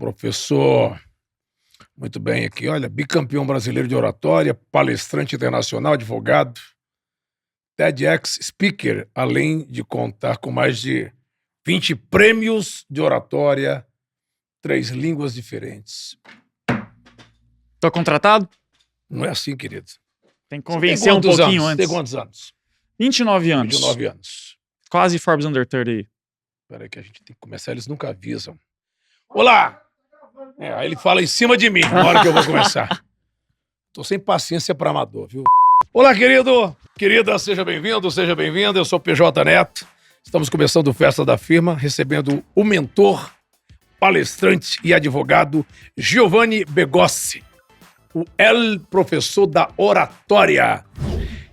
Professor, muito bem aqui, olha, bicampeão brasileiro de oratória, palestrante internacional, advogado, TEDx speaker, além de contar com mais de 20 prêmios de oratória, 3 línguas diferentes. Tô contratado? Não é assim, querido. Tem que convencer um pouquinho antes. Tem quantos anos? 29 anos. 29 anos. Quase Forbes Under 30 aí. Espera aí que a gente tem que começar, eles nunca avisam. Olá! Aí ele fala em cima de mim na hora que eu vou começar. Tô sem paciência para amador, viu? Olá, querido! Querida, seja bem-vindo, seja bem-vinda. Eu sou o PJ Neto. Estamos começando o Festa da Firma, recebendo o mentor, palestrante e advogado Giovanni Begossi, o professor da oratória.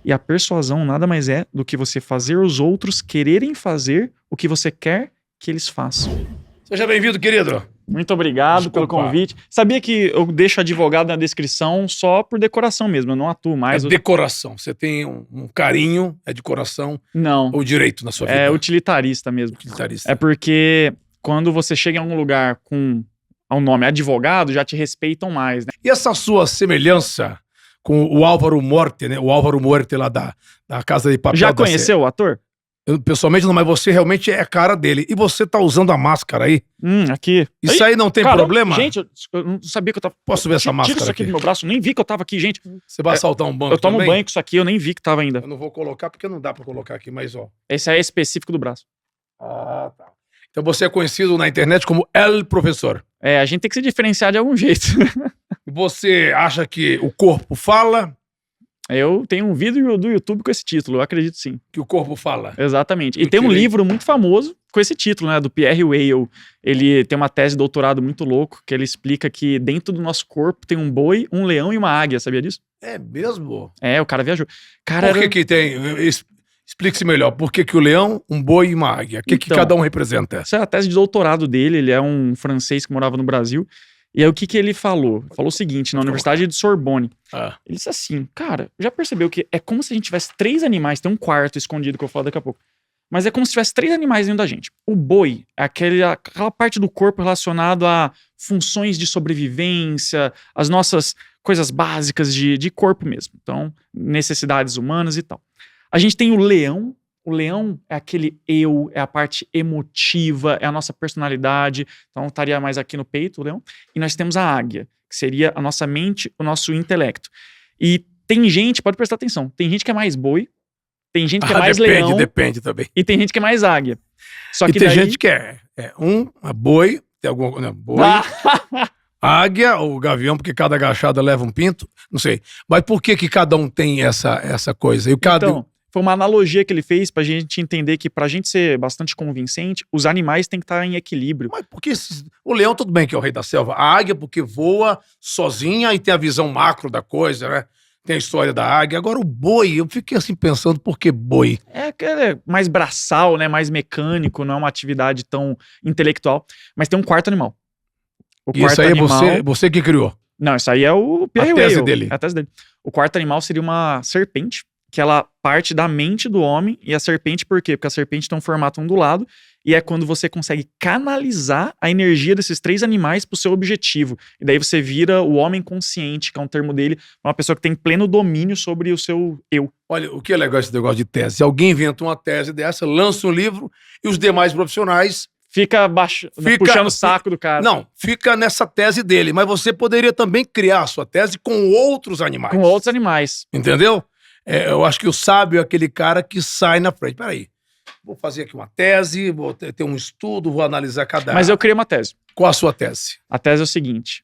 E a persuasão nada mais é do que você fazer os outros quererem fazer o que você quer que eles façam. Seja bem-vindo, querido. Muito obrigado pelo convite. Sabia que eu deixo advogado na descrição só por decoração mesmo, eu não atuo mais. É decoração, você tem um carinho, é decoração? Não. Ou direito na sua vida? É utilitarista mesmo. Utilitarista. É porque quando você chega em algum lugar com o nome advogado, já te respeitam mais, né? E essa sua semelhança com o Álvaro Morte, né? O Álvaro Morte lá da Casa de Papel. Já conheceu o ator? Eu, pessoalmente não, mas você realmente é a cara dele. E você tá usando a máscara aí? Aqui. Isso aí não tem problema? Gente, eu não sabia que eu tava... Posso ver essa máscara Tira isso aqui do meu braço, eu nem vi que eu tava aqui, gente. Você vai assaltar um banco Eu tomo também? banho com isso aqui, eu nem vi que tava ainda. Eu não vou colocar porque não dá pra colocar aqui, mas ó. Esse aí é específico do braço. Ah, tá. Então você é conhecido na internet como El Professor. É, a gente tem que se diferenciar de algum jeito. Você acha que o corpo fala? Eu tenho um vídeo do YouTube com esse título, eu acredito sim. Que o corpo fala. Exatamente. E tem um livro muito famoso com esse título, né, do Pierre Weil. Ele tem uma tese de doutorado muito louco, que ele explica que dentro do nosso corpo tem um boi, um leão e uma águia, sabia disso? É mesmo? É, o cara viajou. Cara, Por que tem... Explique-se melhor. Por que o leão, um boi e uma águia? O que cada um representa? Essa é a tese de doutorado dele, ele é um francês que morava no Brasil. E aí o que ele falou? Falou o seguinte, na Universidade de Sorbonne. Ele disse assim, cara, já percebeu que é como se a gente tivesse 3 animais, tem um quarto escondido que eu vou falar daqui a pouco. Mas é como se tivesse 3 animais dentro da gente. O boi é aquela parte do corpo relacionada a funções de sobrevivência, as nossas coisas básicas de corpo mesmo. Então, necessidades humanas e tal. A gente tem o leão. O leão é aquele eu, é a parte emotiva, é a nossa personalidade. Então estaria mais aqui no peito o leão. E nós temos a águia, que seria a nossa mente, o nosso intelecto. E tem gente, pode prestar atenção, tem gente que é mais boi, tem gente que é mais leão. Depende também. E tem gente que é mais águia. Só que tem gente que é boi, tem algum... Não, boi... Águia ou gavião, porque cada agachada leva um pinto, não sei. Mas por que cada um tem essa coisa? Então, foi uma analogia que ele fez pra gente entender que pra gente ser bastante convincente, os animais têm que estar em equilíbrio. Mas porque o leão, tudo bem que é o rei da selva. A águia, porque voa sozinha e tem a visão macro da coisa, né? Tem a história da águia. Agora o boi, eu fiquei assim pensando, por que boi? É que é mais braçal, né? Mais mecânico, não é uma atividade tão intelectual. Mas tem um quarto animal. Isso aí é você que criou? Não, isso aí é o Pierre Weil. A tese dele. É a tese dele. O quarto animal seria uma serpente, que ela parte da mente do homem. E a serpente, por quê? Porque a serpente tem um formato ondulado e é quando você consegue canalizar a energia desses 3 animais pro seu objetivo. E daí você vira o homem consciente, que é um termo dele, uma pessoa que tem pleno domínio sobre o seu eu. Olha, o que é legal esse negócio de tese? Alguém inventa uma tese dessa, lança um livro e os demais profissionais... Fica puxando o saco do cara. Não, fica nessa tese dele. Mas você poderia também criar a sua tese com outros animais. Com outros animais. Entendeu? Eu acho que o sábio é aquele cara que sai na frente. Peraí, vou fazer aqui uma tese, vou ter um estudo, vou analisar cada... Mas eu criei uma tese. Qual a sua tese? A tese é o seguinte,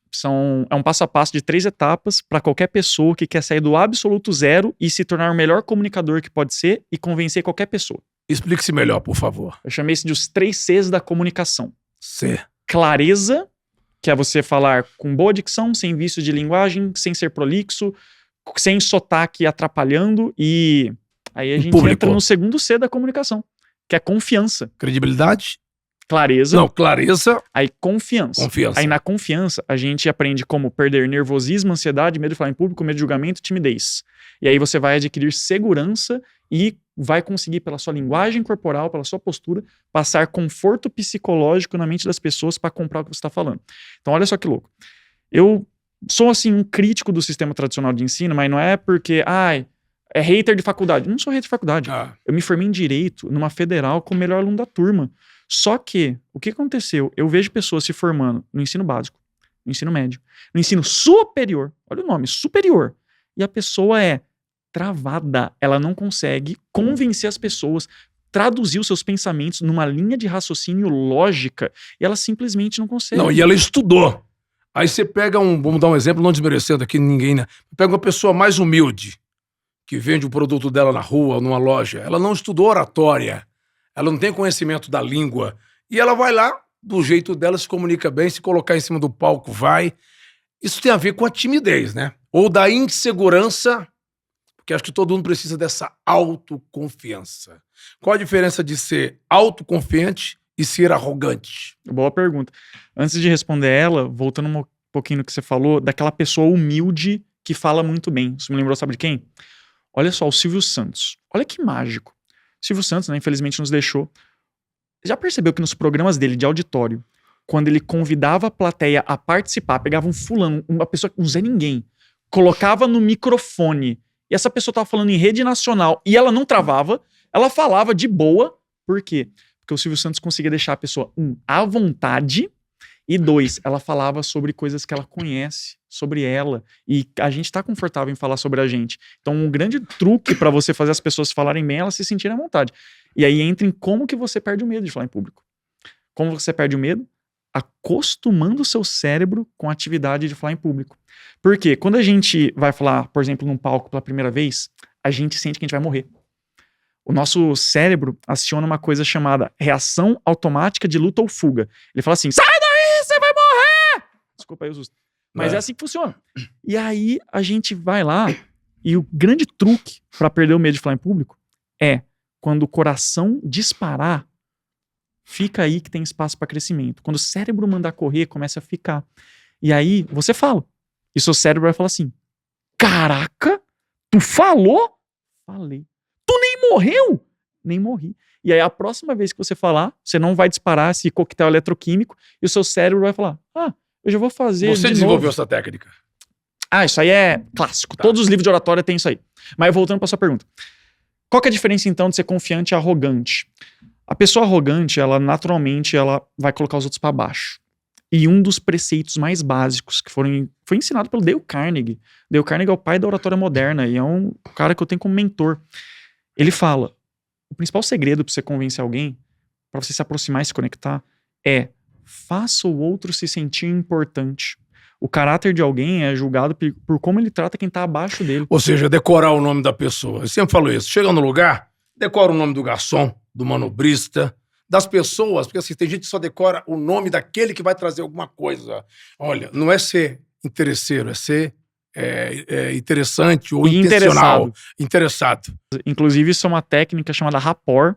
é um passo a passo de 3 etapas para qualquer pessoa que quer sair do absoluto zero e se tornar o melhor comunicador que pode ser e convencer qualquer pessoa. Explique-se melhor, por favor. Eu chamei isso de os 3 Cs da comunicação. C. Clareza, que é você falar com boa dicção, sem vício de linguagem, sem ser prolixo, sem sotaque atrapalhando, e aí a gente entra no segundo C da comunicação, que é confiança. Credibilidade. Clareza. Não, clareza. Aí confiança. Aí na confiança a gente aprende como perder nervosismo, ansiedade, medo de falar em público, medo de julgamento, timidez. E aí você vai adquirir segurança e vai conseguir, pela sua linguagem corporal, pela sua postura, passar conforto psicológico na mente das pessoas para comprar o que você está falando. Então, olha só que louco. Eu sou, assim, um crítico do sistema tradicional de ensino, mas não é porque, é hater de faculdade. Não sou hater de faculdade. Eu me formei em Direito, numa federal, como melhor aluno da turma. Só que, o que aconteceu? Eu vejo pessoas se formando no ensino básico, no ensino médio, no ensino superior. Olha o nome, superior. E a pessoa é travada. Ela não consegue convencer as pessoas, traduzir os seus pensamentos numa linha de raciocínio lógica, e ela simplesmente não consegue. Não, e ela estudou. Aí você pega vamos dar um exemplo, não desmerecendo aqui ninguém, né? Pega uma pessoa mais humilde, que vende o produto dela na rua, numa loja. Ela não estudou oratória, ela não tem conhecimento da língua, e ela vai lá, do jeito dela, se comunica bem, se colocar em cima do palco, vai. Isso tem a ver com a timidez, né? Ou da insegurança, porque acho que todo mundo precisa dessa autoconfiança. Qual a diferença de ser autoconfiante e ser arrogante? Boa pergunta. Antes de responder ela, voltando um pouquinho no que você falou, daquela pessoa humilde que fala muito bem. Isso me lembrou, sabe de quem? Olha só, o Silvio Santos. Olha que mágico. Silvio Santos, né, infelizmente nos deixou. Já percebeu que nos programas dele de auditório, quando ele convidava a plateia a participar, pegava um fulano, uma pessoa, um Zé Ninguém, colocava no microfone, e essa pessoa tava falando em rede nacional, e ela não travava, ela falava de boa. Por quê? Porque o Silvio Santos conseguia deixar a pessoa, à vontade, e 2, ela falava sobre coisas que ela conhece, sobre ela, e a gente tá confortável em falar sobre a gente. Então, um grande truque para você fazer as pessoas falarem bem, elas se sentirem à vontade. E aí entra em como que você perde o medo de falar em público. Como você perde o medo? Acostumando o seu cérebro com a atividade de falar em público. Porque quando a gente vai falar, por exemplo, num palco pela primeira vez, a gente sente que a gente vai morrer. O nosso cérebro aciona uma coisa chamada reação automática de luta ou fuga. Ele fala assim, sai daí, você vai morrer! Desculpa aí o susto. Mas é assim que funciona. E aí a gente vai lá, e o grande truque para perder o medo de falar em público é quando o coração disparar, fica aí que tem espaço para crescimento. Quando o cérebro mandar correr, começa a ficar. E aí você fala. E seu cérebro vai falar assim, caraca, tu falou? Falei. Tu nem morreu? Nem morri. E aí a próxima vez que você falar, você não vai disparar esse coquetel eletroquímico e o seu cérebro vai falar, eu já vou fazer Você desenvolveu essa técnica? Isso aí é clássico. Tá. Todos os livros de oratória têm isso aí. Mas voltando para sua pergunta. Qual que é a diferença então de ser confiante e arrogante? A pessoa arrogante, ela naturalmente ela vai colocar os outros para baixo. E um dos preceitos mais básicos que foi ensinado pelo Dale Carnegie. Dale Carnegie é o pai da oratória moderna e é um cara que eu tenho como mentor. Ele fala, o principal segredo para você convencer alguém, para você se aproximar e se conectar, é faça o outro se sentir importante. O caráter de alguém é julgado por como ele trata quem tá abaixo dele. Ou seja, decorar o nome da pessoa. Eu sempre falo isso. Chega no lugar, decora o nome do garçom, do manobrista, das pessoas, porque assim, tem gente que só decora o nome daquele que vai trazer alguma coisa. Olha, não é ser interesseiro, é ser interessante ou intencional. Interessado. Inclusive, isso é uma técnica chamada rapport,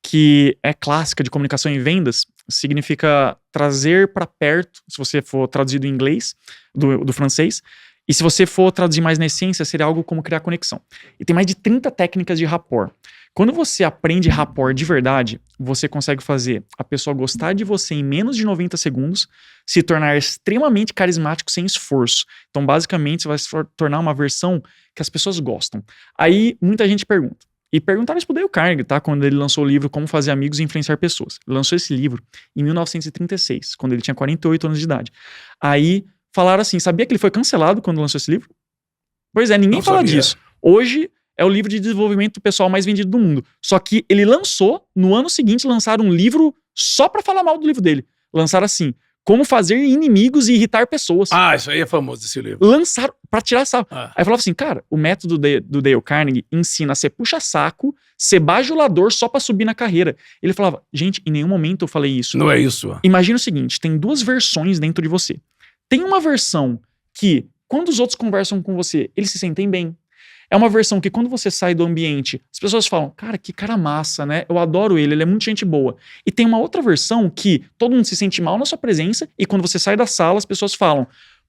que é clássica de comunicação e vendas, significa trazer para perto, se você for traduzido em inglês, do francês, e se você for traduzir mais na essência, seria algo como criar conexão. E tem mais de 30 técnicas de rapport. Quando você aprende rapport de verdade, você consegue fazer a pessoa gostar de você em menos de 90 segundos, se tornar extremamente carismático sem esforço. Então, basicamente, você vai se tornar uma versão que as pessoas gostam. Aí, muita gente pergunta. E perguntaram isso pro Dale Carnegie, tá? Quando ele lançou o livro Como Fazer Amigos e Influenciar Pessoas. Ele lançou esse livro em 1936, quando ele tinha 48 anos de idade. Aí, falaram assim, sabia que ele foi cancelado quando lançou esse livro? Pois é, ninguém fala disso. Hoje é o livro de desenvolvimento pessoal mais vendido do mundo. Só que ele lançou, no ano seguinte, lançaram um livro só pra falar mal do livro dele. Lançaram assim, Como Fazer Inimigos e Irritar Pessoas. Isso aí é famoso, esse livro. Lançaram pra tirar sarro. Aí falava assim, cara, o método do Dale Carnegie ensina a ser puxa-saco, ser bajulador só pra subir na carreira. Ele falava, gente, em nenhum momento eu falei isso. Não é isso. Imagina o seguinte, tem duas versões dentro de você. Tem uma versão que, quando os outros conversam com você, eles se sentem bem. É uma versão que quando você sai do ambiente, as pessoas falam, cara, que cara massa, né? Eu adoro ele é muito gente boa. E tem uma outra versão que todo mundo se sente mal na sua presença e quando você sai da sala, as pessoas falam,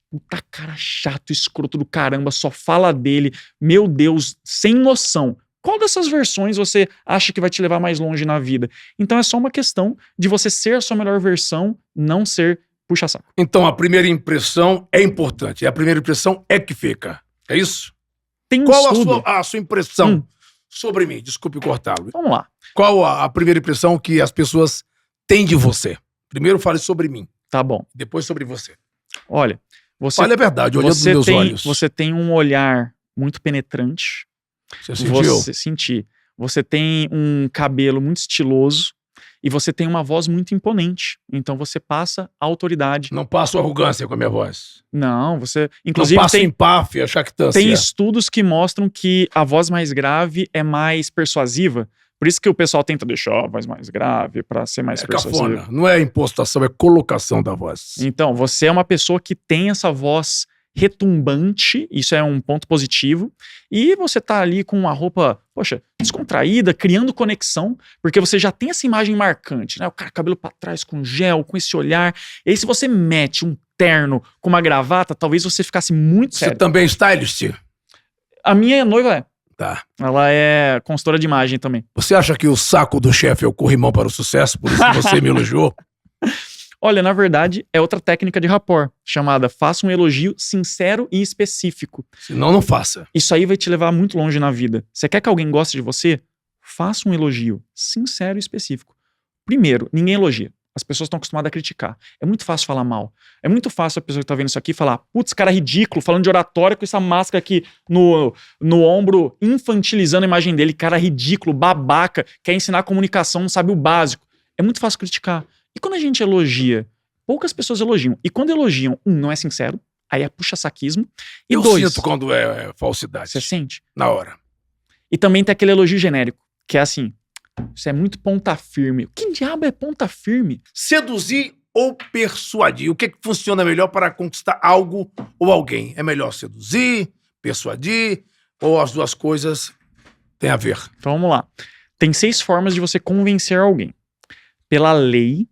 puta cara chato, escroto do caramba, só fala dele, meu Deus, sem noção. Qual dessas versões você acha que vai te levar mais longe na vida? Então é só uma questão de você ser a sua melhor versão, não ser puxa-saco. Então a primeira impressão é importante. A primeira impressão é que fica. É isso? Tem um Qual estudo... a sua impressão sobre mim? Desculpe cortá-lo. Vamos lá. Qual a primeira impressão que as pessoas têm de você? Primeiro fale sobre mim. Tá bom. Depois sobre você. Olha, você... Fale a verdade, olhando nos meus olhos. Você tem um olhar muito penetrante. Você sentiu? Senti. Você tem um cabelo muito estiloso e você tem uma voz muito imponente. Então você passa autoridade. Não passo arrogância com a minha voz. Não, você... Inclusive, não passo empáfia, jactância. Tem estudos que mostram que a voz mais grave é mais persuasiva. Por isso que o pessoal tenta deixar a voz mais grave para ser mais persuasiva. Cafona. Não é impostação, é colocação da voz. Então, você é uma pessoa que tem essa voz retumbante, isso é um ponto positivo, e você tá ali com uma roupa, poxa, descontraída, criando conexão, porque você já tem essa imagem marcante, né? O cara, cabelo pra trás, com gel, com esse olhar, e aí se você mete um terno com uma gravata, talvez você ficasse muito sério. Você também é stylist? A minha noiva é. Tá. Ela é consultora de imagem também. Você acha que o saco do chefe é o corrimão para o sucesso, por isso que você me elogiou? Olha, na verdade, é outra técnica de rapport, chamada faça um elogio sincero e específico. Senão, não faça. Isso aí vai te levar muito longe na vida. Você quer que alguém goste de você? Faça um elogio sincero e específico. Primeiro, ninguém elogia. As pessoas estão acostumadas a criticar. É muito fácil falar mal. É muito fácil a pessoa que tá vendo isso aqui falar, putz, cara ridículo, falando de oratória com essa máscara aqui no ombro, infantilizando a imagem dele, cara ridículo, babaca, quer ensinar comunicação, não sabe o básico. É muito fácil criticar. E quando a gente elogia, poucas pessoas elogiam. E quando elogiam, não é sincero, aí é puxa-saquismo. E Eu dois, sinto quando é falsidade. você sente? Na hora. E também tem aquele elogio genérico, que é assim, isso é muito ponta firme. O que diabo é ponta firme? Seduzir ou persuadir? O que funciona melhor para conquistar algo ou alguém? É melhor seduzir, persuadir ou as duas coisas têm a ver? Então vamos lá. Tem 6 formas de você convencer alguém. Pela lei,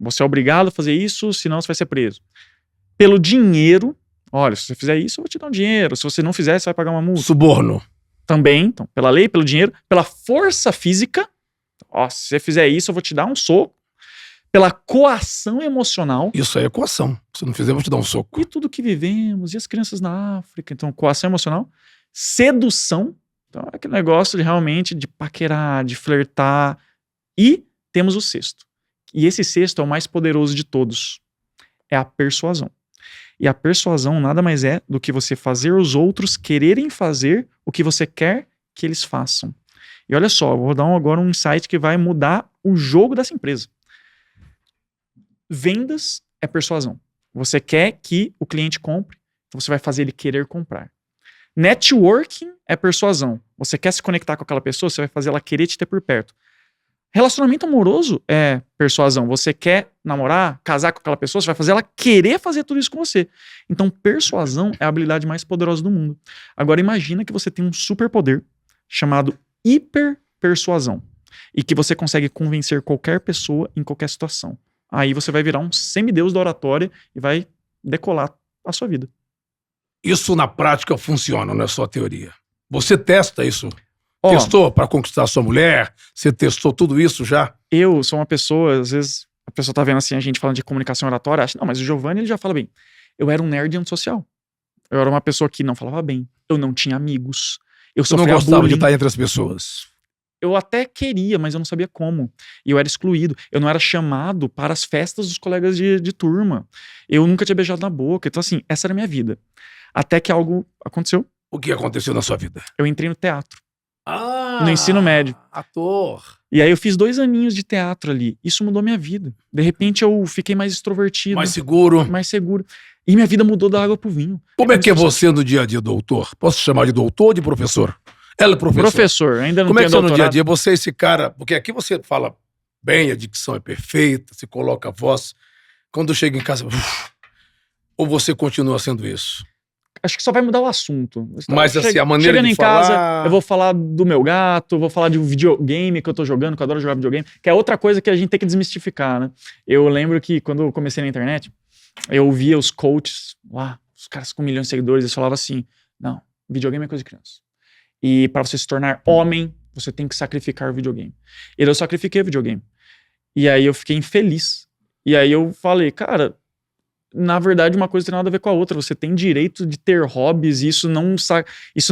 você é obrigado a fazer isso, senão você vai ser preso. Pelo dinheiro, olha, se você fizer isso, eu vou te dar um dinheiro. Se você não fizer, você vai pagar uma multa. Suborno. Também, então, pela lei, pelo dinheiro. Pela força física, ó, se você fizer isso, eu vou te dar um soco. Pela coação emocional. Isso aí é coação. Se não fizer, eu vou te dar um soco. E tudo que vivemos, e as crianças na África. Então, coação emocional. Sedução. Então, é aquele negócio de realmente de paquerar, de flertar. E temos o sexto. E esse sexto é o mais poderoso de todos. É a persuasão. E a persuasão nada mais é do que você fazer os outros quererem fazer o que você quer que eles façam. E olha só, eu vou dar agora um insight que vai mudar o jogo dessa empresa. Vendas é persuasão. Você quer que o cliente compre, então você vai fazer ele querer comprar. Networking é persuasão. Você quer se conectar com aquela pessoa, você vai fazer ela querer te ter por perto. Relacionamento amoroso é persuasão. Você quer namorar, casar com aquela pessoa, você vai fazer ela querer fazer tudo isso com você. Então, persuasão é a habilidade mais poderosa do mundo. Agora, imagina que você tem um superpoder chamado hiperpersuasão e que você consegue convencer qualquer pessoa em qualquer situação. Aí você vai virar um semideus da oratória e vai decolar a sua vida. Isso na prática funciona, não é só teoria. Você testa isso? Ó, testou para conquistar sua mulher? Você testou tudo isso já? Eu sou uma pessoa, às vezes a pessoa tá vendo assim, a gente falando de comunicação oratória, acha, não, mas o Giovanni ele já fala bem. Eu era um nerd antissocial. Eu era uma pessoa que não falava bem. Eu não tinha amigos. Eu Você não sofria gostava de bullying. estar entre as pessoas? Eu até queria, mas eu não sabia como. E eu era excluído. Eu não era chamado para as festas dos colegas de turma. Eu nunca tinha beijado na boca. Então assim, essa era a minha vida. Até que algo aconteceu. O que aconteceu na sua vida? Eu entrei no teatro. Ah, No ensino médio. Ator. E aí eu fiz 2 aninhos de teatro ali. Isso mudou minha vida. De repente eu fiquei mais extrovertido. Mais seguro. Mais seguro. E minha vida mudou da água pro vinho. Como é que é você no dia a dia, doutor? Posso te chamar de doutor ou de professor? Ela é professor. Professor, ainda não Como é tenho que você no dia a doutorado. dia? Você é esse cara... Porque aqui você fala bem, a dicção é perfeita, você coloca a voz. Quando chega em casa... ou você continua sendo isso? Acho que só vai mudar o assunto. Mas assim, a maneira Chegando de em falar... casa, eu vou falar do meu gato, vou falar de um videogame que eu tô jogando, que eu adoro jogar videogame, que é outra coisa que a gente tem que desmistificar, né? Eu lembro que quando eu comecei na internet, eu via os coaches lá, os caras com milhões de seguidores, eles falavam assim, não, videogame é coisa de criança. E para você se tornar homem, você tem que sacrificar o videogame. E eu sacrifiquei o videogame. E aí eu fiquei infeliz. E aí eu falei, cara, na verdade uma coisa tem nada a ver com a outra. Você tem direito de ter hobbies e isso não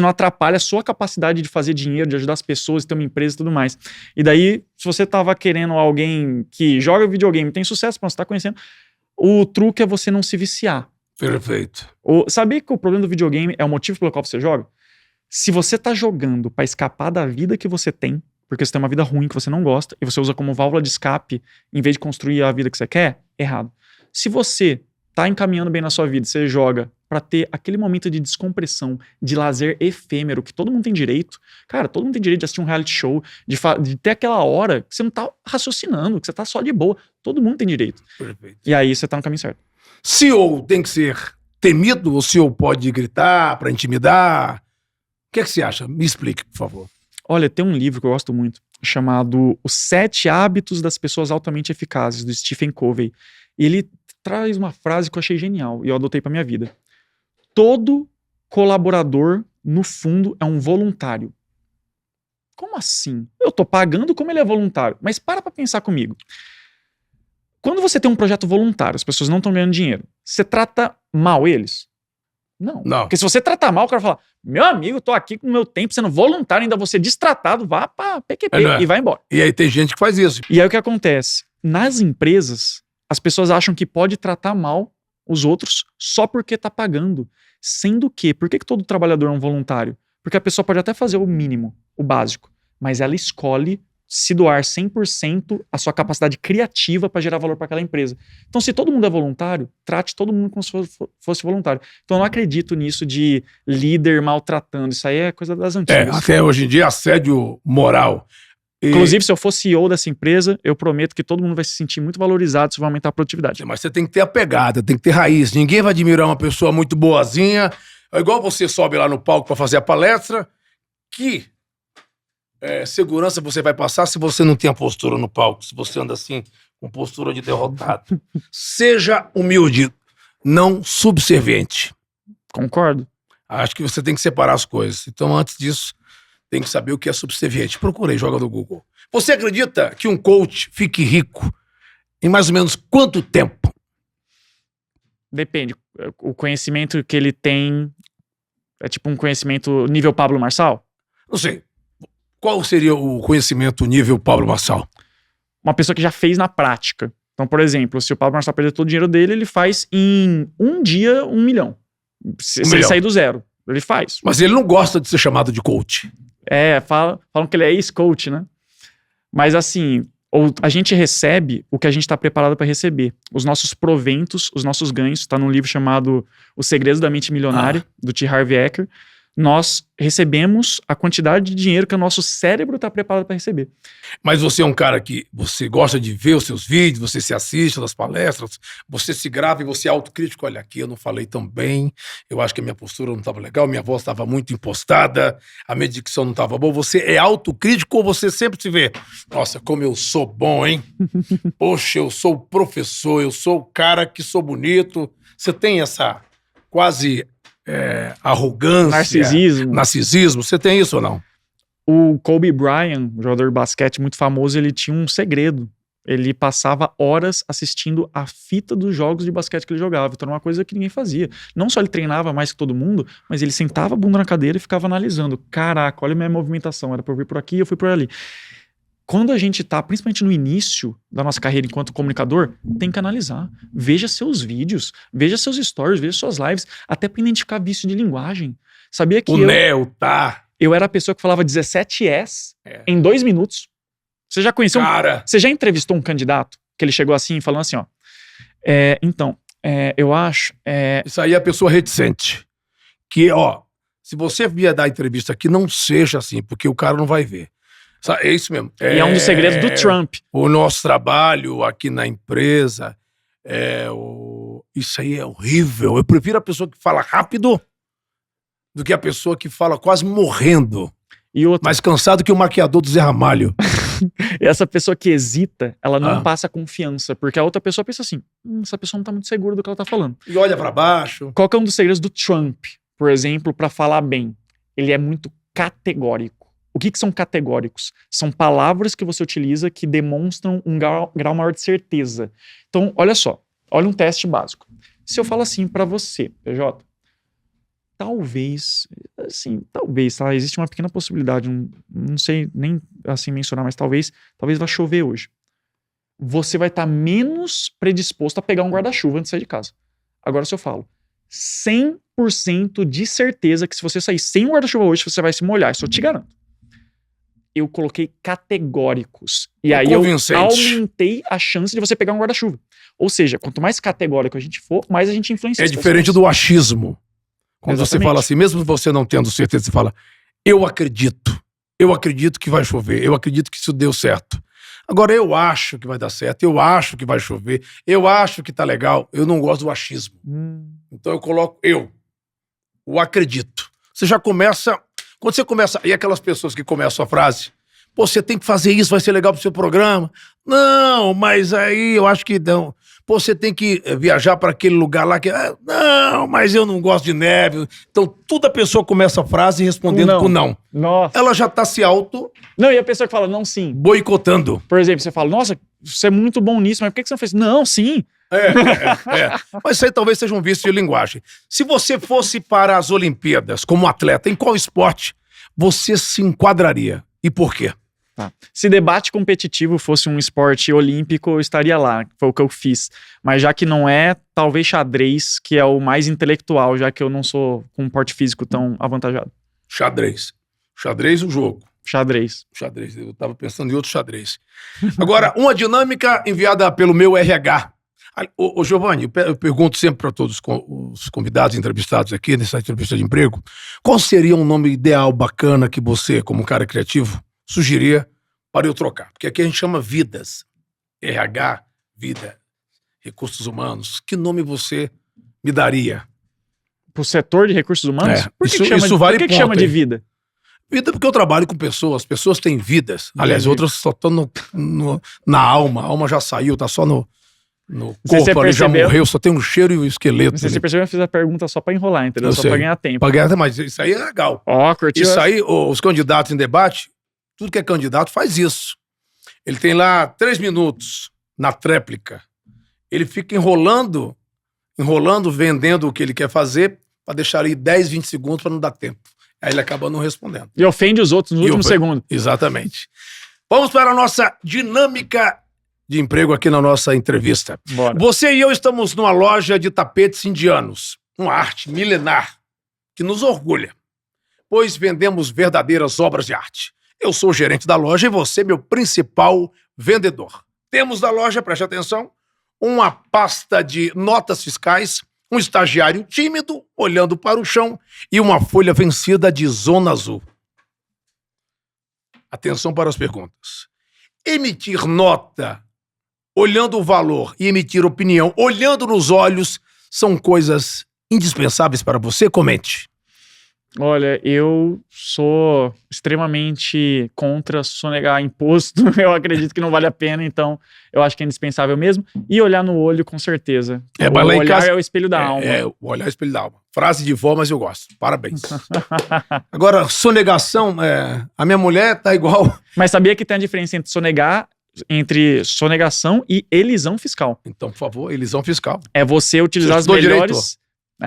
atrapalha a sua capacidade de fazer dinheiro, de ajudar as pessoas, de ter uma empresa e tudo mais. E daí, se você tava querendo alguém que joga videogame, tem sucesso, você tá conhecendo, o truque é você não se viciar. Perfeito. Sabia que o problema do videogame é o motivo pelo qual você joga? Se você tá jogando pra escapar da vida que você tem, porque você tem uma vida ruim que você não gosta, e você usa como válvula de escape, em vez de construir a vida que você quer, errado. Se você tá encaminhando bem na sua vida, você joga pra ter aquele momento de descompressão, de lazer efêmero, que todo mundo tem direito. Cara, todo mundo tem direito de assistir um reality show, de ter aquela hora que você não tá raciocinando, que você tá só de boa. Todo mundo tem direito. Perfeito. E aí você tá no caminho certo. CEO tem que ser temido? O CEO pode gritar pra intimidar? O que é que você acha? Me explique, por favor. Olha, tem um livro que eu gosto muito, chamado Os 7 Hábitos das Pessoas Altamente Eficazes, do Stephen Covey. E ele traz uma frase que eu achei genial, e eu adotei pra minha vida. Todo colaborador, no fundo, é um voluntário. Como assim? Eu tô pagando como ele é voluntário. Mas para pra pensar comigo. Quando você tem um projeto voluntário, as pessoas não estão ganhando dinheiro, você trata mal eles? Não. Porque se você tratar mal, o cara fala, meu amigo, tô aqui com o meu tempo sendo voluntário, ainda vou ser destratado, vá pra PQP e vai embora. E aí tem gente que faz isso. E aí o que acontece? Nas empresas, as pessoas acham que pode tratar mal os outros só porque tá pagando. Sendo que, por que todo trabalhador é um voluntário? Porque a pessoa pode até fazer o mínimo, o básico, mas ela escolhe se doar 100% a sua capacidade criativa para gerar valor para aquela empresa. Então, se todo mundo é voluntário, trate todo mundo como se fosse voluntário. Então, eu não acredito nisso de líder maltratando. Isso aí é coisa das antigas. Até hoje em dia, assédio moral. Inclusive, se eu for CEO dessa empresa, eu prometo que todo mundo vai se sentir muito valorizado, isso vai aumentar a produtividade. Mas você tem que ter a pegada, tem que ter raiz. Ninguém vai admirar uma pessoa muito boazinha. É igual você sobe lá no palco para fazer a palestra, que segurança você vai passar se você não tem a postura no palco, se você anda assim, com postura de derrotado. Seja humilde, não subserviente. Concordo. Acho que você tem que separar as coisas. Então, antes disso, tem que saber o que é subserviente. Procurei, joga no Google. Você acredita que um coach fique rico em mais ou menos quanto tempo? Depende. O conhecimento que ele tem é tipo um conhecimento nível Pablo Marçal? Não sei. Qual seria o conhecimento nível Pablo Marçal? Uma pessoa que já fez na prática. Então, por exemplo, se o Pablo Marçal perder todo o dinheiro dele, ele faz em um dia 1 milhão. Se ele sair do zero, ele faz. Mas ele não gosta de ser chamado de coach. Falam que ele é ex-coach, né? Mas assim, a gente recebe o que a gente está preparado para receber. Os nossos proventos, os nossos ganhos. Está num livro chamado Os Segredos da Mente Milionária, do T. Harv Eker. Nós recebemos a quantidade de dinheiro que o nosso cérebro está preparado para receber. Mas você é um cara que você gosta de ver os seus vídeos, você se assiste nas palestras, você se grava e você é autocrítico. Olha, aqui eu não falei tão bem, eu acho que a minha postura não estava legal, minha voz estava muito impostada, a minha dicção não estava boa. Você é autocrítico ou você sempre se vê? Nossa, como eu sou bom, hein? Poxa, eu sou o professor, eu sou o cara que sou bonito. Você tem essa quase... arrogância, narcisismo, você tem isso ou não? O Kobe Bryant, um jogador de basquete muito famoso, ele tinha um segredo. Ele passava horas assistindo a fita dos jogos de basquete que ele jogava. Então era uma coisa que ninguém fazia. Não só ele treinava mais que todo mundo, mas ele sentava a bunda na cadeira e ficava analisando. Caraca, olha a minha movimentação, era pra eu vir por aqui, eu fui por ali. Quando a gente tá, principalmente no início da nossa carreira enquanto comunicador, tem que analisar. Veja seus vídeos, veja seus stories, veja suas lives, até para identificar vício de linguagem. Sabia que eu era a pessoa que falava 17 S em 2 minutos. Você já conheceu? Você já entrevistou um candidato que ele chegou assim, falando assim, ó. Eu acho... Isso aí é a pessoa reticente. Que, ó, se você vier dar entrevista aqui, não seja assim, porque o cara não vai ver. É isso mesmo. E é um dos segredos do Trump. O nosso trabalho aqui na empresa, isso aí é horrível. Eu prefiro a pessoa que fala rápido do que a pessoa que fala quase morrendo. E outra... Mais cansado que o maquiador do Zé Ramalho. Essa pessoa que hesita, ela não passa confiança, porque a outra pessoa pensa assim, essa pessoa não tá muito segura do que ela tá falando. E olha pra baixo. Qual que é um dos segredos do Trump, por exemplo, pra falar bem? Ele é muito categórico. O que são categóricos? São palavras que você utiliza que demonstram um grau maior de certeza. Então, olha só. Olha um teste básico. Se eu falo assim pra você, PJ, talvez, tá? Existe uma pequena possibilidade, não sei nem assim mencionar, mas talvez vá chover hoje. Você vai estar menos predisposto a pegar um guarda-chuva antes de sair de casa. Agora, se eu falo 100% de certeza que se você sair sem um guarda-chuva hoje, você vai se molhar, isso eu te garanto. Eu coloquei categóricos. E aí eu aumentei a chance de você pegar um guarda-chuva. Ou seja, quanto mais categórico a gente for, mais a gente influencia. É diferente do achismo. Quando você fala assim, mesmo você não tendo certeza, você fala, eu acredito que vai chover, eu acredito que isso deu certo. Agora, eu acho que vai dar certo, eu acho que vai chover, eu acho que tá legal. Eu não gosto do achismo. Então eu coloco o acredito. Você já começa... Quando você começa... E aquelas pessoas que começam a frase, pô, você tem que fazer isso, vai ser legal pro seu programa. Não, mas aí eu acho que não. Pô, você tem que viajar para aquele lugar lá que... Não, mas eu não gosto de neve. Então, toda pessoa começa a frase respondendo com não. Nossa. Ela já tá se auto... Não, e a pessoa que fala não, sim. Boicotando. Por exemplo, você fala, nossa, você é muito bom nisso, mas por que você não fez? Não, sim. Mas isso aí talvez seja um vício de linguagem. Se você fosse para as Olimpíadas como atleta, em qual esporte você se enquadraria? E por quê? Tá. Se debate competitivo fosse um esporte olímpico, eu estaria lá, foi o que eu fiz. Mas já que não é, talvez xadrez, que é o mais intelectual, já que eu não sou com um porte físico tão avantajado. Xadrez. Xadrez, o jogo. Xadrez. Eu tava pensando em outro xadrez. Agora, uma dinâmica enviada pelo meu RH. Ô Giovanni, eu pergunto sempre para todos os convidados entrevistados aqui, nessa entrevista de emprego, qual seria um nome ideal, bacana, que você, como um cara criativo, sugeria para eu trocar? Porque aqui a gente chama vidas. RH, vida, recursos humanos. Que nome você me daria? Pro setor de recursos humanos? Por que chama de vida? Vida porque eu trabalho com pessoas. Pessoas têm vidas. Aliás, outras só estão na alma. A alma já saiu, tá só no corpo, ali já morreu, só tem um cheiro e o esqueleto. Não sei se você percebeu, eu fiz a pergunta só pra enrolar, entendeu? Só pra ganhar tempo. Mas isso aí é legal. Curtiu. Isso aí, os candidatos em debate, tudo que é candidato faz isso. Ele tem lá 3 minutos na tréplica. Ele fica enrolando, vendendo o que ele quer fazer, pra deixar ali 10, 20 segundos pra não dar tempo. Aí ele acaba não respondendo. E ofende os outros no último segundo. Exatamente. Vamos para a nossa dinâmica de emprego aqui na nossa entrevista. Bora. Você e eu estamos numa loja de tapetes indianos. Uma arte milenar que nos orgulha, pois vendemos verdadeiras obras de arte. Eu sou o gerente da loja e você meu principal vendedor. Temos da loja, preste atenção, uma pasta de notas fiscais, um estagiário tímido olhando para o chão e uma folha vencida de zona azul. Atenção para as perguntas. Emitir nota olhando o valor e emitir opinião olhando nos olhos são coisas indispensáveis para você? Comente. Olha, eu sou extremamente contra sonegar imposto. Eu acredito que não vale a pena, então eu acho que é indispensável mesmo. E olhar no olho, com certeza. O olhar é o espelho da alma. O olhar é o espelho da alma. Frase de vó, mas eu gosto. Parabéns. Agora, sonegação, a minha mulher tá igual... Mas sabia que tem a diferença entre sonegação e elisão fiscal? Então, por favor, elisão fiscal. É você utilizar as melhores...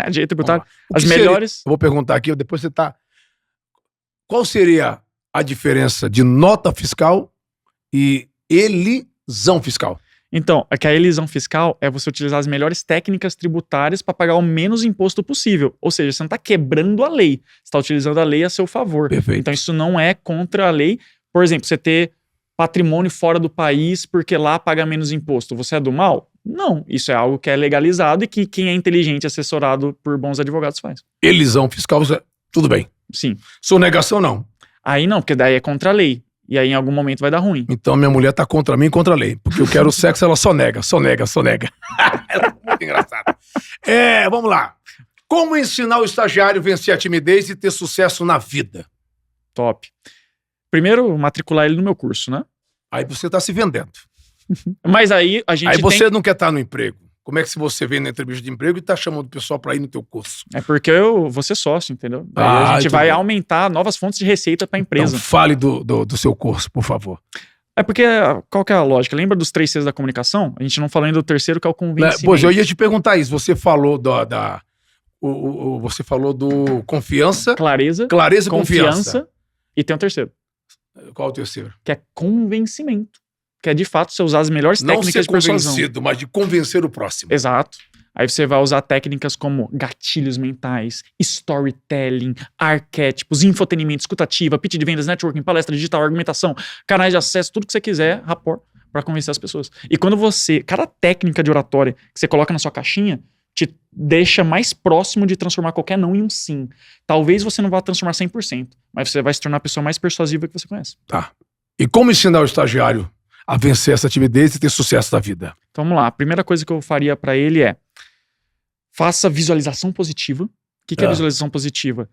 Direito tributário. As melhores... Eu vou perguntar aqui, depois você tá... Qual seria a diferença de nota fiscal e elisão fiscal? Então, é que a elisão fiscal é você utilizar as melhores técnicas tributárias para pagar o menos imposto possível. Ou seja, você não está quebrando a lei. Você está utilizando a lei a seu favor. Perfeito. Então, isso não é contra a lei. Por exemplo, você ter patrimônio fora do país porque lá paga menos imposto. Você é do mal? Não. Isso é algo que é legalizado e que quem é inteligente, assessorado por bons advogados faz. Elisão fiscal, tudo bem. Sim. Sonegação, não. Aí não, porque daí é contra a lei. E aí em algum momento vai dar ruim. Então minha mulher tá contra mim e contra a lei. Porque eu quero sexo, ela sonega. Ela é muito engraçada. Vamos lá. Como ensinar o estagiário a vencer a timidez e ter sucesso na vida? Top. Primeiro, matricular ele no meu curso, né? Aí você tá se vendendo. Mas aí a gente Aí você não quer estar no emprego. Como é que se você vem na entrevista de emprego e tá chamando o pessoal para ir no teu curso? É porque eu vou ser sócio, entendeu? Daí a gente vai aumentar novas fontes de receita para a empresa. Então, fale do seu curso, por favor. É porque, qual que é a lógica? Lembra dos 3 Cs da comunicação? A gente não falou ainda do terceiro, que é o convencimento. Pois eu ia te perguntar isso. Você falou você falou do confiança. Clareza e confiança. E tem um terceiro. Qual é o terceiro? Que é convencimento. Que é, de fato, você usar as melhores técnicas de persuasão. Não ser convencido, mas de convencer o próximo. Exato. Aí você vai usar técnicas como gatilhos mentais, storytelling, arquétipos, infotenimento, escutativa, pitch de vendas, networking, palestra digital, argumentação, canais de acesso, tudo que você quiser, rapport, para convencer as pessoas. E quando cada técnica de oratória que você coloca na sua caixinha, te deixa mais próximo de transformar qualquer não em um sim. Talvez você não vá transformar 100%, mas você vai se tornar a pessoa mais persuasiva que você conhece. Tá. E como ensinar o estagiário a vencer essa timidez e ter sucesso na vida? Então vamos lá. A primeira coisa que eu faria para ele é: faça visualização positiva. O que é visualização positiva?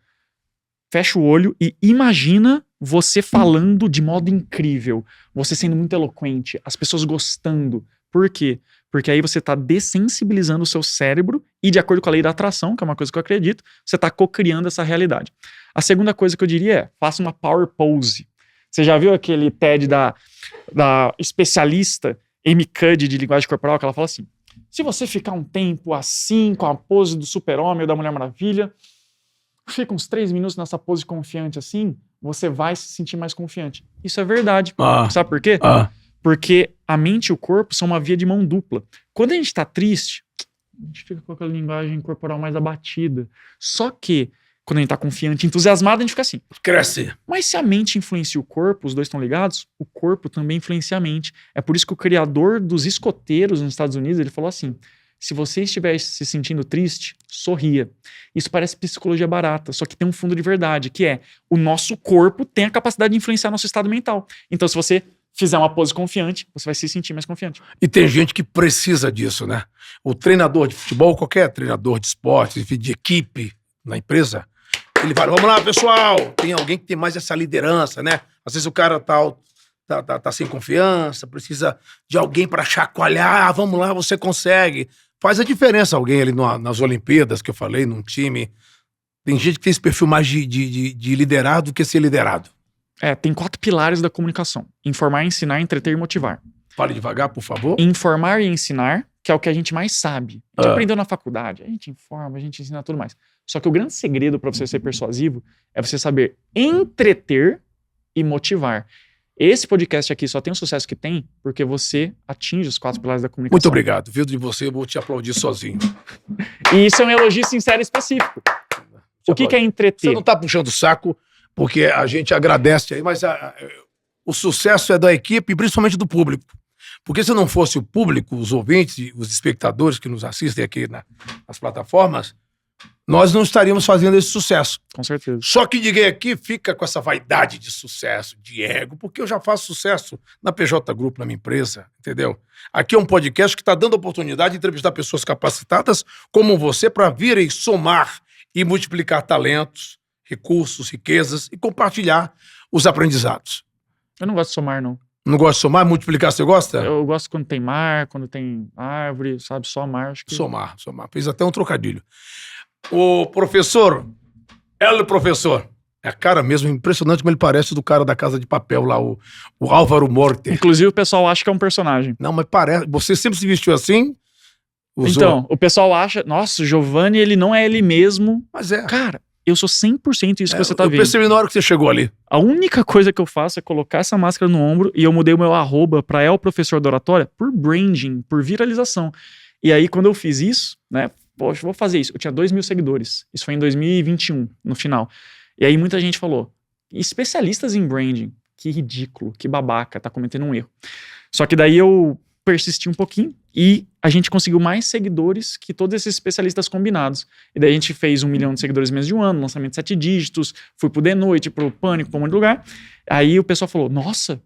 Fecha o olho e imagina você falando de modo incrível, você sendo muito eloquente, as pessoas gostando. Por quê? Porque aí você está dessensibilizando o seu cérebro e, de acordo com a lei da atração, que é uma coisa que eu acredito, você está co-criando essa realidade. A segunda coisa que eu diria é: faça uma power pose. Você já viu aquele TED da especialista Amy Cuddy de linguagem corporal, que ela fala assim: se você ficar um tempo assim, com a pose do super-homem ou da Mulher Maravilha, fica uns 3 minutos nessa pose confiante assim, você vai se sentir mais confiante. Isso é verdade. Sabe por quê? Porque a mente e o corpo são uma via de mão dupla. Quando a gente tá triste, a gente fica com aquela linguagem corporal mais abatida. Só que, quando a gente tá confiante, entusiasmado, a gente fica assim. Cresce. Mas se a mente influencia o corpo, os dois estão ligados, o corpo também influencia a mente. É por isso que o criador dos escoteiros nos Estados Unidos, ele falou assim: se você estiver se sentindo triste, sorria. Isso parece psicologia barata, só que tem um fundo de verdade, que é: o nosso corpo tem a capacidade de influenciar nosso estado mental. Então, se você fizer uma pose confiante, você vai se sentir mais confiante. E tem gente que precisa disso, né? O treinador de futebol, qualquer treinador de esporte, enfim, de equipe na empresa, ele fala: vamos lá, pessoal, tem alguém que tem mais essa liderança, né? Às vezes o cara tá sem confiança, precisa de alguém para chacoalhar. Vamos lá, você consegue. Faz a diferença alguém ali nas Olimpíadas, que eu falei, num time. Tem gente que tem esse perfil mais de liderar do que ser liderado. Tem 4 pilares da comunicação: informar, ensinar, entreter e motivar. Fale devagar, por favor. Informar e ensinar, que é o que a gente mais sabe. A gente aprendeu na faculdade, a gente informa, a gente ensina tudo mais. Só que o grande segredo para você ser persuasivo é você saber entreter e motivar. Esse podcast aqui só tem o sucesso que tem porque você atinge os 4 pilares da comunicação. Muito obrigado. Vindo de você, eu vou te aplaudir sozinho. E isso é um elogio sincero e específico. O que é entreter? Você não tá puxando o saco porque a gente agradece aí, mas o sucesso é da equipe e principalmente do público. Porque se não fosse o público, os ouvintes, os espectadores que nos assistem aqui nas plataformas, nós não estaríamos fazendo esse sucesso. Com certeza. Só que ninguém aqui fica com essa vaidade de sucesso, de ego, porque eu já faço sucesso na PJ Group, na minha empresa, entendeu? Aqui é um podcast que está dando oportunidade de entrevistar pessoas capacitadas como você para virem somar e multiplicar talentos, recursos, riquezas e compartilhar os aprendizados. Eu não gosto de somar, não. Não gosta de somar? Multiplicar, você gosta? Eu gosto quando tem mar, quando tem árvore, sabe? Somar, acho que... Somar. Fiz até um trocadilho. O professor, professor, é a cara mesmo, impressionante como ele parece do cara da Casa de Papel lá, o Álvaro Morte. Inclusive o pessoal acha que é um personagem. Não, mas parece, você sempre se vestiu assim? Então, o pessoal acha, nossa, o Giovanni, ele não é ele mesmo. Mas é. Cara, eu sou 100% isso que você tá vendo. Eu percebi na hora que você chegou ali. A única coisa que eu faço é colocar essa máscara no ombro e eu mudei o meu @ pra professor da oratória por branding, por viralização. E aí, quando eu fiz isso, né, poxa, vou fazer isso. Eu tinha 2.000 seguidores. Isso foi em 2021, no final. E aí muita gente falou: especialistas em branding, que ridículo, que babaca, tá cometendo um erro. Só que daí eu persisti um pouquinho e a gente conseguiu mais seguidores que todos esses especialistas combinados. E daí a gente fez 1 milhão de seguidores em menos de um ano, lançamento de 7 dígitos, fui pro The Noite, pro Pânico, pra um monte de lugar. Aí o pessoal falou: nossa,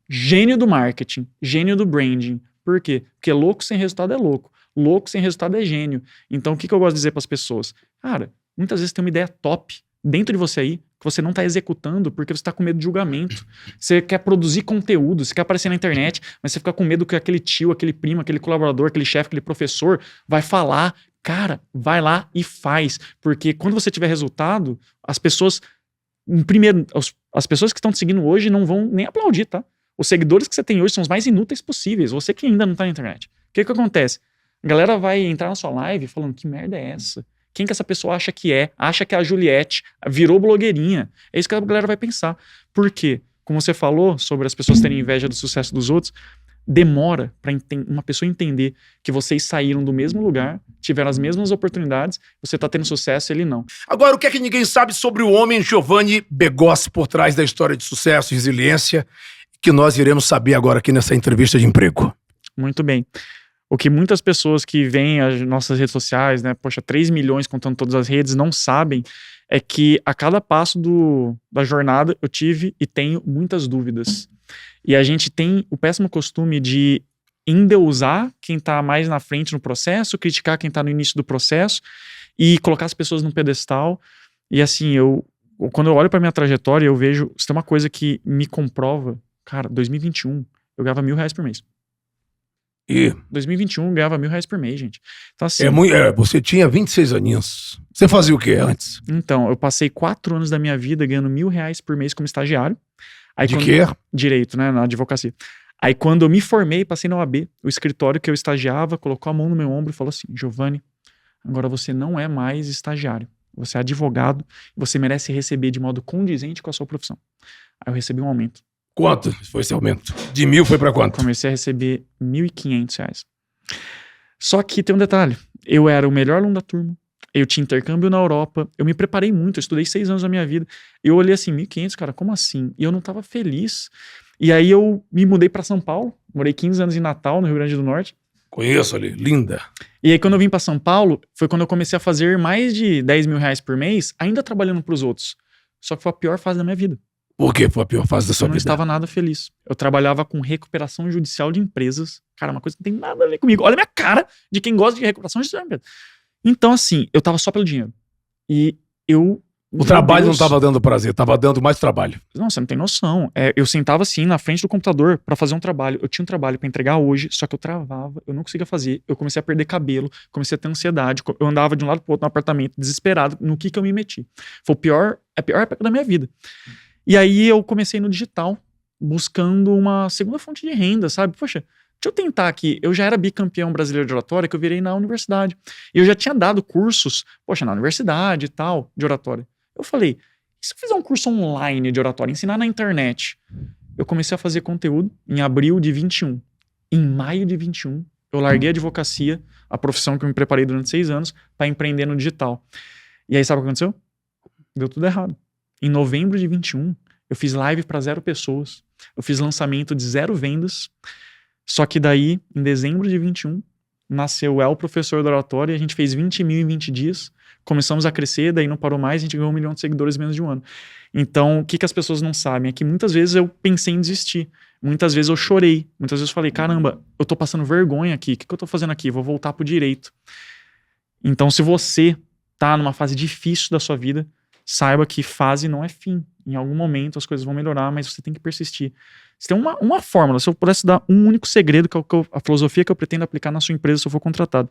gênio do marketing, gênio do branding. Por quê? Porque louco sem resultado é louco. Louco sem resultado é gênio. Então, o que eu gosto de dizer para as pessoas? Cara, muitas vezes tem uma ideia top, dentro de você aí que você não está executando porque você está com medo de julgamento. Você quer produzir conteúdo, você quer aparecer na internet, mas você fica com medo que aquele tio, aquele primo, aquele colaborador, aquele chefe, aquele professor vai falar. Cara, vai lá e faz. Porque quando você tiver resultado, as pessoas... Primeiro, as pessoas que estão te seguindo hoje não vão nem aplaudir, tá? Os seguidores que você tem hoje são os mais inúteis possíveis. Você que ainda não tá na internet. O que acontece? A galera vai entrar na sua live falando, que merda é essa? Quem que essa pessoa acha que é? Acha que é a Juliette, virou blogueirinha. É isso que a galera vai pensar. Por quê? Como você falou sobre as pessoas terem inveja do sucesso dos outros, demora para uma pessoa entender que vocês saíram do mesmo lugar, tiveram as mesmas oportunidades, você tá tendo sucesso e ele não. Agora, o que é que ninguém sabe sobre o homem Giovanni Begossi por trás da história de sucesso e resiliência que nós iremos saber agora aqui nessa entrevista de emprego? Muito bem. O que muitas pessoas que veem as nossas redes sociais, né, 3 milhões contando todas as redes, não sabem é que a cada passo da jornada eu tive e tenho muitas dúvidas. E a gente tem o péssimo costume de endeusar quem tá mais na frente no processo, criticar quem tá no início do processo e colocar as pessoas num pedestal. E assim, quando eu olho pra minha trajetória, eu vejo, se tem uma coisa que me comprova, cara, 2021, eu ganhava R$1.000 por mês. E 2021 eu ganhava R$1.000 por mês, gente. Então, assim, você tinha 26 aninhos. Você fazia o que antes? Então, eu passei 4 anos da minha vida ganhando R$1.000 por mês como estagiário. Aí, de quê? Direito, né? Na advocacia. Aí, quando eu me formei, passei na OAB, o escritório que eu estagiava colocou a mão no meu ombro e falou assim, Giovanni, agora você não é mais estagiário. Você é advogado e você merece receber de modo condizente com a sua profissão. Aí eu recebi um aumento. Quanto foi esse aumento? De 1.000 foi pra quanto? Comecei a receber R$1.500. Só que tem um detalhe. Eu era o melhor aluno da turma. Eu tinha intercâmbio na Europa. Eu me preparei muito. Eu estudei 6 anos da minha vida. E eu olhei assim, 1.500, cara, como assim? E eu não tava feliz. E aí eu me mudei pra São Paulo. Morei 15 anos em Natal, no Rio Grande do Norte. Conheço ali, linda. E aí quando eu vim pra São Paulo, foi quando eu comecei a fazer mais de R$10.000 por mês, ainda trabalhando pros outros. Só que foi a pior fase da minha vida. Por quê? Foi a pior fase da sua vida? Eu não estava nada feliz. Eu trabalhava com recuperação judicial de empresas. Cara, uma coisa que não tem nada a ver comigo. Olha a minha cara de quem gosta de recuperação judicial de empresas. Então, assim, eu tava só pelo dinheiro. E eu... O trabalho não tava dando prazer, tava dando mais trabalho. Não, você não tem noção. Eu sentava assim na frente do computador pra fazer um trabalho. Eu tinha um trabalho pra entregar hoje, só que eu travava, eu não conseguia fazer. Eu comecei a perder cabelo, comecei a ter ansiedade. Eu andava de um lado pro outro no apartamento, desesperado, no que eu me meti. Foi a pior época da minha vida. E aí eu comecei no digital, buscando uma segunda fonte de renda, sabe? Poxa, deixa eu tentar aqui. Eu já era bicampeão brasileiro de oratória, que eu virei na universidade. E eu já tinha dado cursos, poxa, na universidade e tal, de oratória. Eu falei, e se eu fizer um curso online de oratória, ensinar na internet? Eu comecei a fazer conteúdo em abril de 21. Em maio de 21, eu larguei a advocacia, a profissão que eu me preparei durante 6 anos, para empreender no digital. E aí sabe o que aconteceu? Deu tudo errado. Em novembro de 21, eu fiz live para 0 pessoas. Eu fiz lançamento de 0 vendas. Só que daí, em dezembro de 21, nasceu o Professor da Oratória e a gente fez 20 mil em 20 dias. Começamos a crescer, daí não parou mais, a gente ganhou 1 milhão de seguidores em menos de um ano. Então, o que as pessoas não sabem é que muitas vezes eu pensei em desistir. Muitas vezes eu chorei. Muitas vezes eu falei, caramba, eu tô passando vergonha aqui. O que eu tô fazendo aqui? Vou voltar pro direito. Então, se você tá numa fase difícil da sua vida, saiba que fase não é fim. Em algum momento as coisas vão melhorar, mas você tem que persistir. Se tem uma fórmula, se eu pudesse dar um único segredo, que é a filosofia que eu pretendo aplicar na sua empresa se eu for contratado.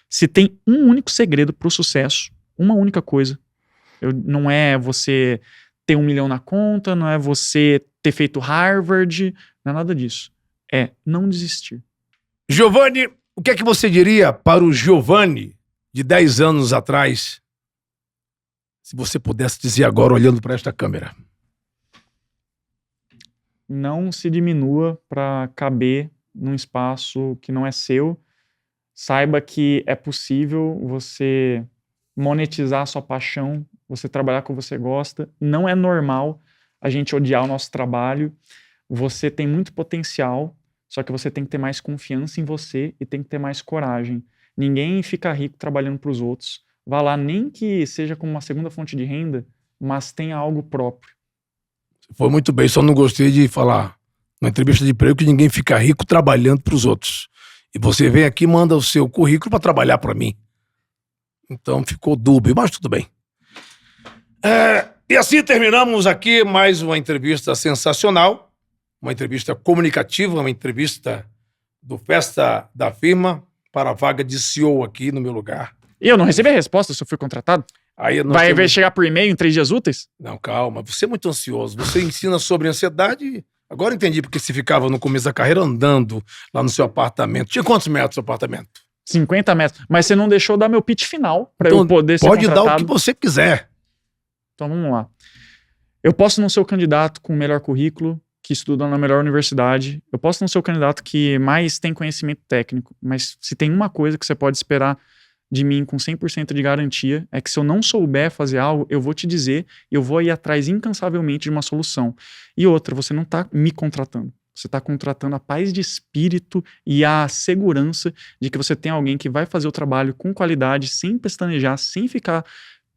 Se tem um único segredo pro sucesso, uma única coisa, não é você ter 1 milhão na conta, não é você ter feito Harvard, não é nada disso. É não desistir. Giovanni, o que é que você diria para o Giovanni de 10 anos atrás, se você pudesse dizer agora, olhando para esta câmera? Não se diminua para caber num espaço que não é seu. Saiba que é possível você monetizar a sua paixão, você trabalhar com o que você gosta. Não é normal a gente odiar o nosso trabalho. Você tem muito potencial, só que você tem que ter mais confiança em você e tem que ter mais coragem. Ninguém fica rico trabalhando para os outros. Vá lá, nem que seja como uma segunda fonte de renda, mas tenha algo próprio. Foi muito bem, só não gostei de falar na entrevista de emprego que ninguém fica rico trabalhando para os outros. E você vem aqui e manda o seu currículo para trabalhar para mim. Então ficou dúbio, mas tudo bem. E assim terminamos aqui mais uma entrevista sensacional, uma entrevista comunicativa, uma entrevista do Festa da Firma para a vaga de CEO aqui no meu lugar. E eu não recebi a resposta se eu fui contratado? Aí Vai chegar por e-mail em 3 dias úteis? Não, calma. Você é muito ansioso. Você ensina sobre ansiedade. Agora entendi porque você ficava no começo da carreira andando lá no seu apartamento. Tinha quantos metros o apartamento? 50 metros. Mas você não deixou dar meu pitch final para eu poder ser contratado. Pode dar o que você quiser. Então vamos lá. Eu posso não ser o candidato com o melhor currículo, que estuda na melhor universidade. Eu posso não ser o candidato que mais tem conhecimento técnico. Mas se tem uma coisa que você pode esperar de mim com 100% de garantia, é que se eu não souber fazer algo, eu vou te dizer, eu vou ir atrás incansavelmente de uma solução. E outra, você não está me contratando. Você está contratando a paz de espírito e a segurança de que você tem alguém que vai fazer o trabalho com qualidade, sem pestanejar, sem ficar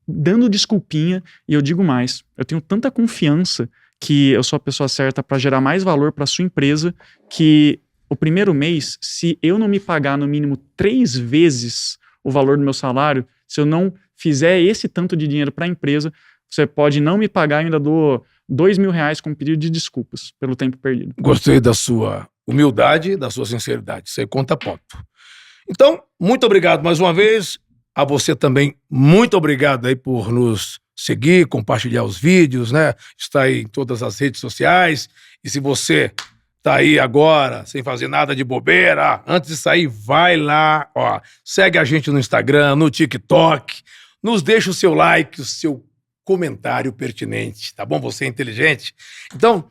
dando desculpinha. E eu digo mais, eu tenho tanta confiança que eu sou a pessoa certa para gerar mais valor para sua empresa, que o primeiro mês, se eu não me pagar no mínimo 3 vezes o valor do meu salário, se eu não fizer esse tanto de dinheiro para a empresa, você pode não me pagar e ainda dou R$2.000 com pedido de desculpas pelo tempo perdido. Gostei da sua humildade, da sua sinceridade. Você conta ponto. Então, muito obrigado mais uma vez. A você também, muito obrigado aí por nos seguir, compartilhar os vídeos, né? Está aí em todas as redes sociais. E se você tá aí agora, sem fazer nada de bobeira, antes de sair, vai lá, ó, segue a gente no Instagram, no TikTok, nos deixa o seu like, o seu comentário pertinente, tá bom? Você é inteligente. Então,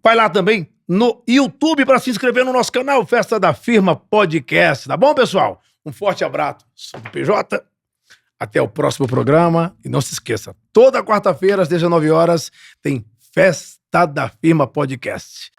vai lá também no YouTube para se inscrever no nosso canal Festa da Firma Podcast, tá bom, pessoal? Um forte abraço, sou do PJ, até o próximo programa e não se esqueça, toda quarta-feira às 19 horas tem Festa da Firma Podcast.